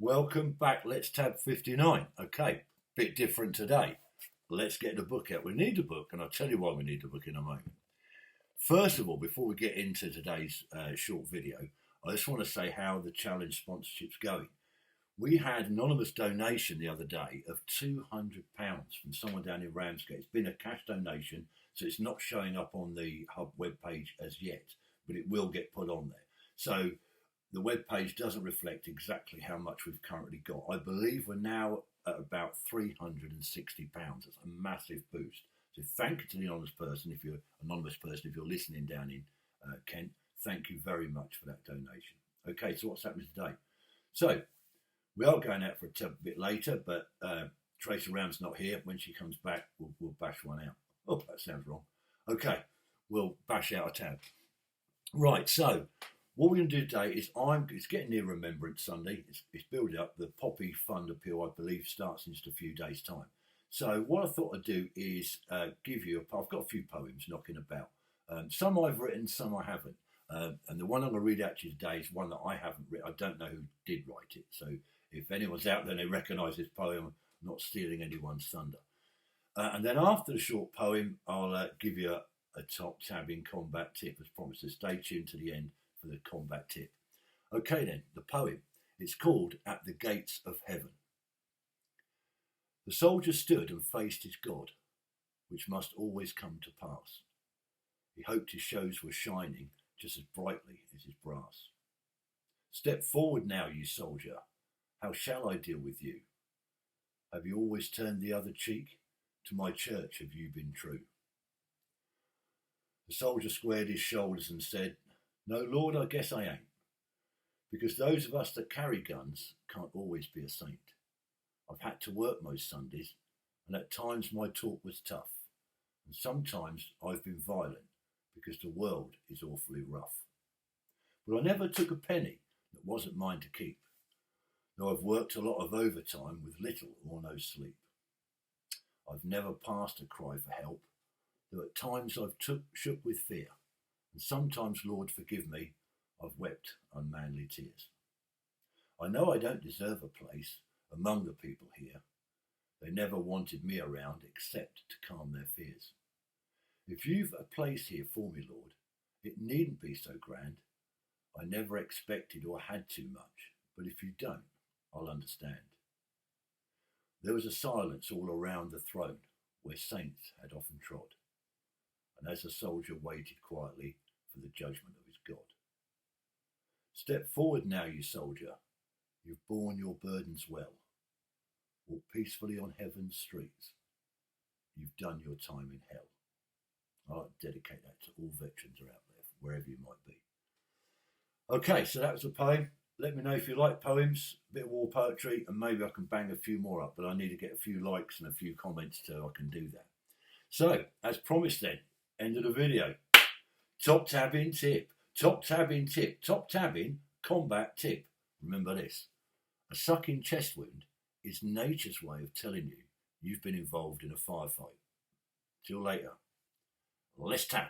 Welcome back. Let's tab 59. Okay, bit different today. Let's get the book out. We need the book, and I'll tell you why we need the book in a moment. First of all, before we get into today's short video, I just want to say how the challenge sponsorship's going. We had an anonymous donation the other day of £200 from someone down in Ramsgate. It's been a cash donation, so it's not showing up on the Hub webpage as yet, but it will get put on there. So the webpage doesn't reflect exactly how much we've currently got. I believe we're now at about £360. It's a massive boost. So thank you to the anonymous person, if you're listening down in Kent, thank you very much for that donation. Okay, so what's happening today? So we are going out for a bit later, but Tracy Round's not here. When she comes back, we'll bash one out. Oh, that sounds wrong. Okay, we'll bash out a tab. Right, so what we're going to do today is it's getting near Remembrance Sunday. It's building up. The Poppy Appeal, I believe, starts in just a few days' time. So what I thought I'd do is give you I've got a few poems knocking about. Some I've written, some I haven't. And the one I'm going to read out to you today is one that I haven't written. I don't know who did write it. So if anyone's out there and they recognise this poem, I'm not stealing anyone's thunder. And then after the short poem, I'll give you a top tabbing combat tip as promised. So stay tuned to the end for the combat tip. Okay then, the poem. It's called At the Gates of Heaven. The soldier stood and faced his God, which must always come to pass. He hoped his shows were shining just as brightly as his brass. Step forward now, you soldier. How shall I deal with you? Have you always turned the other cheek? To my church have you been true? The soldier squared his shoulders and said, No, Lord, I guess I ain't. Because those of us that carry guns can't always be a saint. I've had to work most Sundays, and at times my talk was tough, and sometimes I've been violent because the world is awfully rough. But I never took a penny that wasn't mine to keep, though I've worked a lot of overtime with little or no sleep. I've never passed a cry for help, though at times I've shook with fear, and sometimes, Lord, forgive me, I've wept unmanly tears. I know I don't deserve a place among the people here. They never wanted me around except to calm their fears. If you've a place here for me, Lord, it needn't be so grand. I never expected or had too much, but if you don't, I'll understand. There was a silence all around the throne where saints had often trod, and as the soldier waited quietly for the judgment of his God. Step forward now, you soldier. You've borne your burdens well. Walk peacefully on heaven's streets. You've done your time in hell. I'd like to dedicate that to all veterans who are out there, wherever you might be. Okay, so that was a poem. Let me know if you like poems, a bit of war poetry, and maybe I can bang a few more up, but I need to get a few likes and a few comments so I can do that. So, as promised then, end of the video. Top tabbing tip. Top tabbing tip. Top tabbing combat tip. Remember this. A sucking chest wound is nature's way of telling you you've been involved in a firefight. Till later. Let's tab.